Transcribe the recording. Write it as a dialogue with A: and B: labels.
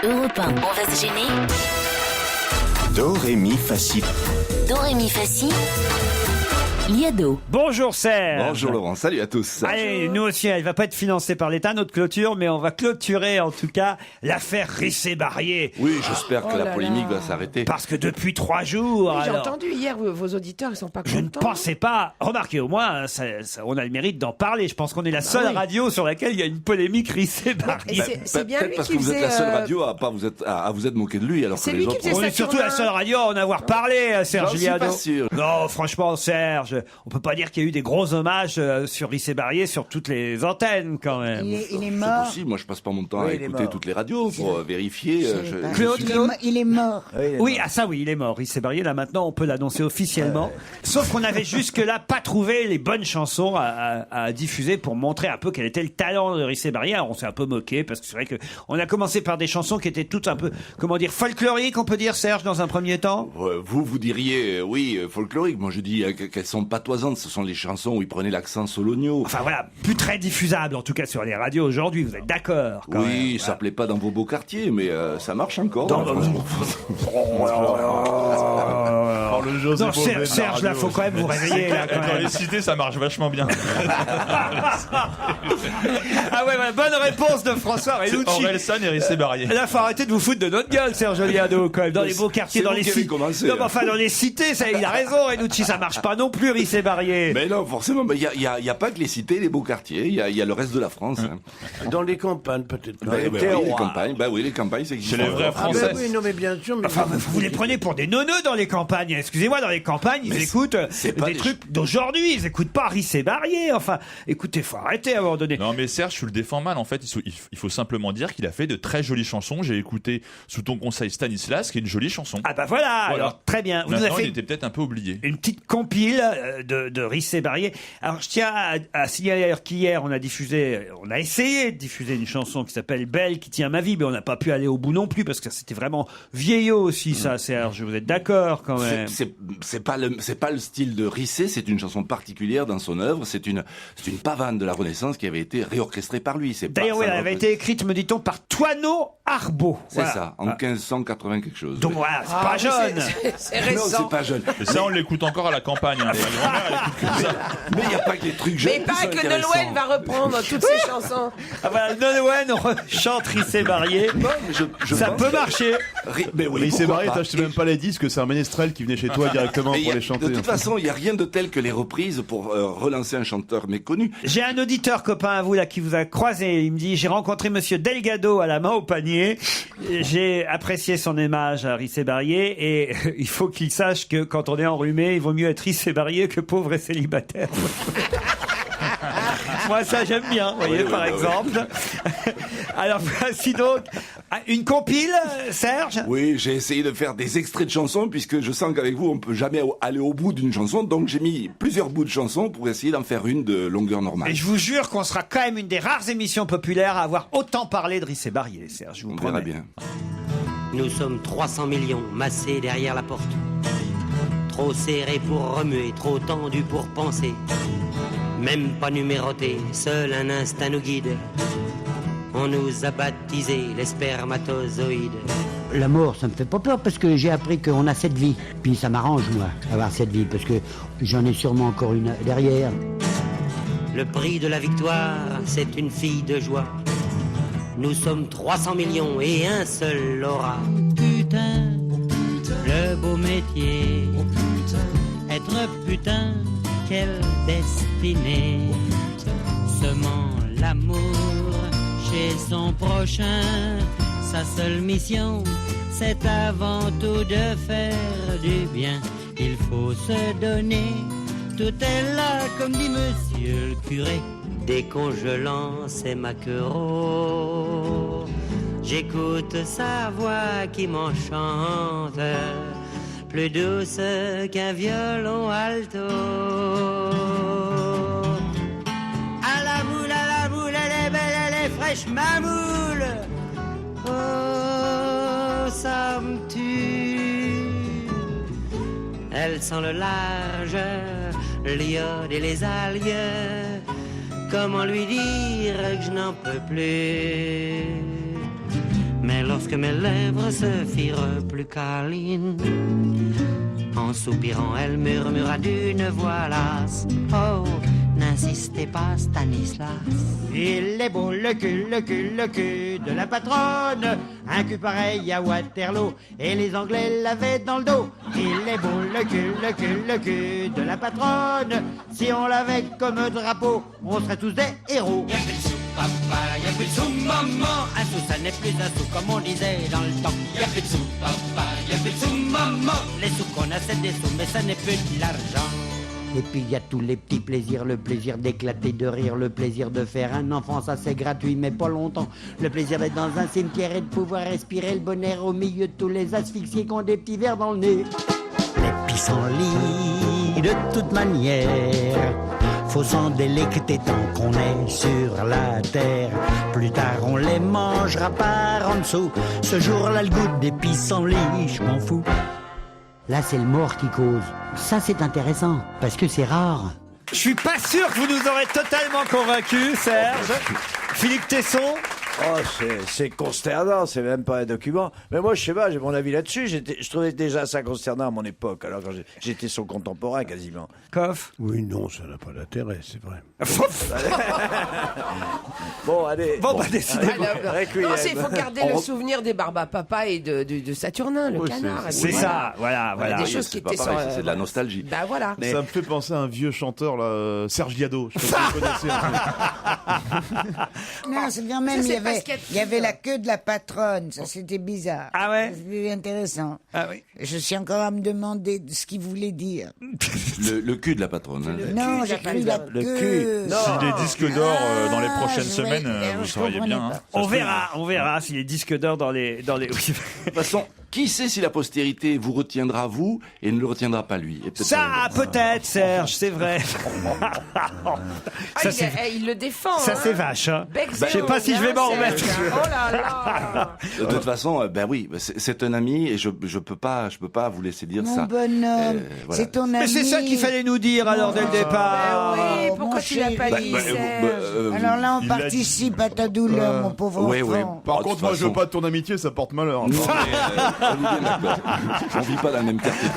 A: Europe 1, on va se gêner.
B: Do, ré, mi, fa, si.
A: Do, ré, mi, fa, si. Liado.
C: Bonjour Serge.
D: Bonjour Laurent, salut à tous.
C: Allez, nous aussi, elle va pas être financée par l'État, notre clôture, mais on va clôturer en tout cas l'affaire Rissé-Barrier.
D: Oui, j'espère que la
E: là
D: polémique
E: là.
D: va s'arrêter.
C: Parce que depuis 3 jours,
E: Oui, j'ai
C: alors,
E: entendu hier, vos auditeurs, ils sont pas
C: je ne
E: contents.
C: pensais pas. Remarquez, au moins, on a le mérite d'en parler. Je pense qu'on est la seule
E: oui.
C: radio sur laquelle il y a une polémique
E: Et
C: Rissé-Barrier.
E: c'est bien
D: Peut-être
E: lui
D: parce
E: qui
D: que vous êtes la
E: faisait,
D: seule radio à vous être moqué de lui, alors
E: c'est
D: que
E: lui
D: les
E: qui
D: autres...
E: faisait
C: On
E: ça
C: est surtout
E: sur
C: la
E: un-
C: seule radio à en avoir parlé, Serge
D: J'en suis
C: Liado.
D: pas sûr.
C: Non, franchement, Serge, on peut pas dire qu'il y a eu des gros hommages sur Rissé-Barrier sur toutes les antennes, quand même.
F: Il est
D: C'est
F: mort.
D: possible, moi je passe pas mon temps
F: Oui,
D: à
F: il est
D: écouter
F: mort.
D: toutes les radios pour vérifier.
C: Claude,
F: Il est mort.
C: Oui, il est mort. Rissé-Barrier, là maintenant, on peut l'annoncer officiellement. Sauf qu'on avait jusque-là pas trouvé les bonnes chansons à diffuser pour montrer un peu quel était le talent de Rissé-Barrier. Alors, on s'est un peu moqué parce que c'est vrai que on a commencé par des chansons qui étaient toutes un peu, comment dire, folkloriques, on peut dire, Serge, dans un premier temps.
D: Vous diriez, oui, folklorique. Moi je dis qu'elles sont patoisantes. Ce sont les chansons où il prenait l'accent sologno.
C: Enfin voilà, plus très diffusable en tout cas sur les radios aujourd'hui. Vous êtes d'accord quand
D: Oui,
C: même,
D: ça plaît pas dans vos beaux quartiers, mais ça marche encore.
C: Dans-
D: dans la France.
G: Oh, le José
C: Non,
G: Bové de la
C: Serge, là,
G: radio.
C: faut quand même vous réveiller, là, quand
G: Dans
C: même.
G: les cités, ça marche vachement bien.
C: Ah ouais, bonne réponse de François Renucci.
G: Orelsan et Rissé-Barrier.
C: Là, faut arrêter de vous foutre de notre gueule, Serge Liado, quand même. Dans les beaux quartiers,
D: c'est
C: dans
D: vous
C: les
D: qui avez
C: cités.
D: commencé,
C: Non, mais
D: hein.
C: enfin, dans les cités, ça, il a raison, Renucci, ça marche pas non plus, Rissé-Barrier.
D: Mais non, forcément, il y a pas que les cités, les beaux quartiers. Il y a le reste de la France. Hein.
H: Dans les campagnes, peut-être.
D: Ben, oui, les campagnes. Ben oui, les campagnes, c'est
G: Chez les vrais
H: Ah
G: Français.
H: ben oui, non mais bien sûr. Mais
C: Enfin, vous les prenez pour des neuneux dans les campagnes. Excusez-moi, dans les campagnes, ils
D: Mais
C: écoutent
D: c'est pas
C: des
D: des
C: trucs d'aujourd'hui. Ils écoutent pas Rissé-Barrier. Enfin, écoutez, faut arrêter à un moment donné.
G: Non mais Serge, tu le défends mal en fait, il faut simplement dire qu'il a fait de très jolies chansons. J'ai écouté Sous ton conseil Stanislas, qui est une jolie chanson.
C: Ah bah voilà,
G: Voilà.
C: alors très bien. Vous nous avez
G: Maintenant,
C: fait
G: il était peut-être un peu oublié.
C: une petite compile de Rissé-Barrier. Alors, je tiens à signaler d'ailleurs qu'hier, on a essayé de diffuser une chanson qui s'appelle Belle qui tient ma vie, mais on n'a pas pu aller au bout non plus parce que c'était vraiment vieillot aussi, ça, Serge. Vous êtes d'accord quand même?
D: C'est pas le style de Rissé, c'est une chanson particulière dans son œuvre. C'est une pavane de la Renaissance qui avait été réorchestrée par lui.
C: D'ailleurs, oui, elle avait été écrite, me dit-on, par Toineau Arbaud.
D: C'est
C: Voilà.
D: ça, en 1580 quelque chose.
C: Donc voilà, c'est pas jeune.
E: C'est
D: Non,
E: récent.
D: c'est pas jeune.
G: Et ça, on l'écoute encore à la campagne. Hein. Ma grand-mère, elle écoute que ça.
D: Mais il n'y a pas que les trucs jeunes.
E: Mais pas
D: qui sont
E: que
D: intéressants.
E: Nolwenn va reprendre toutes ces chansons.
C: Ah voilà, Nolwenn chante Rissé-Barrier.
D: Non, mais je
C: Ça
D: pense
C: peut
D: que-
C: marcher.
D: Mais oui,
G: Rissé-Barrier,
D: pourquoi pas.
G: t'achetais même pas les disques, c'est un ménestrel qui venait chez toi directement
D: Mais
G: pour les chanter.
D: de toute façon, il n'y a rien de tel que les reprises pour relancer un chanteur méconnu.
C: J'ai un auditeur copain à vous là qui vous a croisé. Il me dit j'ai rencontré Monsieur Delgado à la main au panier. J'ai apprécié son image à Rissé-Barrier et il faut qu'il sache que quand on est enrhumé, il vaut mieux être Rissé-Barrier que pauvre et célibataire. Moi ça j'aime bien, vous voyez par exemple. Alors voici donc une compile, Serge.
D: Oui, j'ai essayé de faire des extraits de chansons puisque je sens qu'avec vous, on peut jamais aller au bout d'une chanson. Donc j'ai mis plusieurs bouts de chansons pour essayer d'en faire une de longueur normale.
C: Et je vous jure qu'on sera quand même une des rares émissions populaires à avoir autant parlé de Rissé-Barrier, Serge. Je vous
D: On
C: promets.
D: verra bien.
I: Nous sommes 300 millions massés derrière la porte. Trop serrés pour remuer, trop tendus pour penser. Même pas numérotés, seul un instinct nous guide. On nous a baptisés les spermatozoïdes.
F: La mort, ça me fait pas peur parce que j'ai appris qu'on a cette vie. Puis ça m'arrange, moi, avoir cette vie, parce que j'en ai sûrement encore une derrière.
I: Le prix de la victoire, c'est une fille de joie. Nous sommes 300 millions et un seul aura.
J: Putain, le beau métier. Être putain, quelle destinée. Semant l'amour chez son prochain. Sa seule mission, c'est avant tout de faire du bien. Il faut se donner, tout est là, comme dit monsieur le curé.
I: Dès qu'on je lance ma queue, j'écoute sa voix qui m'enchante, plus douce qu'un violon alto. À la boule, elle est belle, elle est fraîche, ma moule. Oh, ça me tue. Elle sent le large, l'iode et les algues. Comment lui dire que je n'en peux plus? Mais lorsque mes lèvres se firent plus câlines. En soupirant, elle murmura d'une voix lasse: oh, n'insistez pas, Stanislas.
J: Il est beau le cul de la patronne. Un cul pareil à Waterloo, et les Anglais l'avaient dans le dos. Il est beau le cul de la patronne. Si on l'avait comme drapeau, on serait tous des héros. Y'a plus de sous, papa, y'a plus de sous, maman. Un sou, ça n'est plus un sou, comme on disait dans le temps. Y'a plus de sous, papa, y'a plus de sous, maman. Les sous qu'on a, c'est des sous, mais ça n'est plus de l'argent. Et puis il y a tous les petits plaisirs, le plaisir d'éclater de rire, le plaisir de faire un enfant, ça c'est gratuit mais pas longtemps. Le plaisir d'être dans un cimetière et de pouvoir respirer le bonheur au milieu de tous les asphyxiés qui ont des petits verres dans le nez. Les pissenlits, de toute manière, faut s'en délecter tant qu'on est sur la terre. Plus tard on les mangera par en dessous. Ce jour-là le goût des pissenlits, je m'en fous. Là, c'est le mort qui cause. Ça, c'est intéressant, parce que c'est rare.
C: Je suis pas sûr que vous nous aurez totalement convaincus, Serge. Philippe Tesson.
K: Oh, c'est consternant, c'est même pas un document. Mais moi, je sais pas, j'ai mon avis là-dessus. Je trouvais déjà ça consternant à mon époque, alors quand j'étais son contemporain quasiment.
C: Coff.
H: Oui, non, ça n'a pas d'intérêt, c'est vrai.
K: Bon, allez.
C: Bon, bah, décidément.
E: Non, il faut garder le souvenir des Barbapapa et de Saturnin, le canard.
C: C'est ça, voilà.
E: Des choses qui étaient sur...
D: C'est de la nostalgie.
E: Bah voilà.
L: Ça me fait penser à un vieux chanteur, là, Serge Gado. Je sais pas si vous connaissez.
M: Non, c'est quand même, il y avait la queue de la patronne, ça c'était bizarre.
C: Ah ouais?
M: C'était intéressant.
C: Ah oui.
M: Je suis encore à me demander ce qu'il voulait dire.
D: Le cul de la patronne. Hein.
M: Non, j'ai cru la queue.
G: Si les disques d'or dans les prochaines semaines, vous sauriez bien. Hein.
C: On verra si les disques d'or dans les...
D: De toute façon, qui sait si la postérité vous retiendra vous et ne le retiendra pas lui. Et
C: peut-être, Serge, c'est vrai.
E: Il le défend.
C: Ça, c'est vache. Hein.
E: Je
C: sais pas si je vais m'en remettre.
E: Oh là là.
D: De toute façon, ben oui, c'est un ami et je peux pas vous laisser dire
M: Mon
D: ça.
M: bonhomme,
D: voilà.
M: c'est ton ami.
C: Mais c'est ça qu'il fallait nous dire alors dès le départ.
E: Oui, pourquoi tu l'as pas dit, Serge?
M: Alors là, on participe à ta douleur, mon pauvre enfant.
L: Par contre, moi, je veux pas de ton amitié, ça porte malheur.
D: On vit pas dans la même quartier.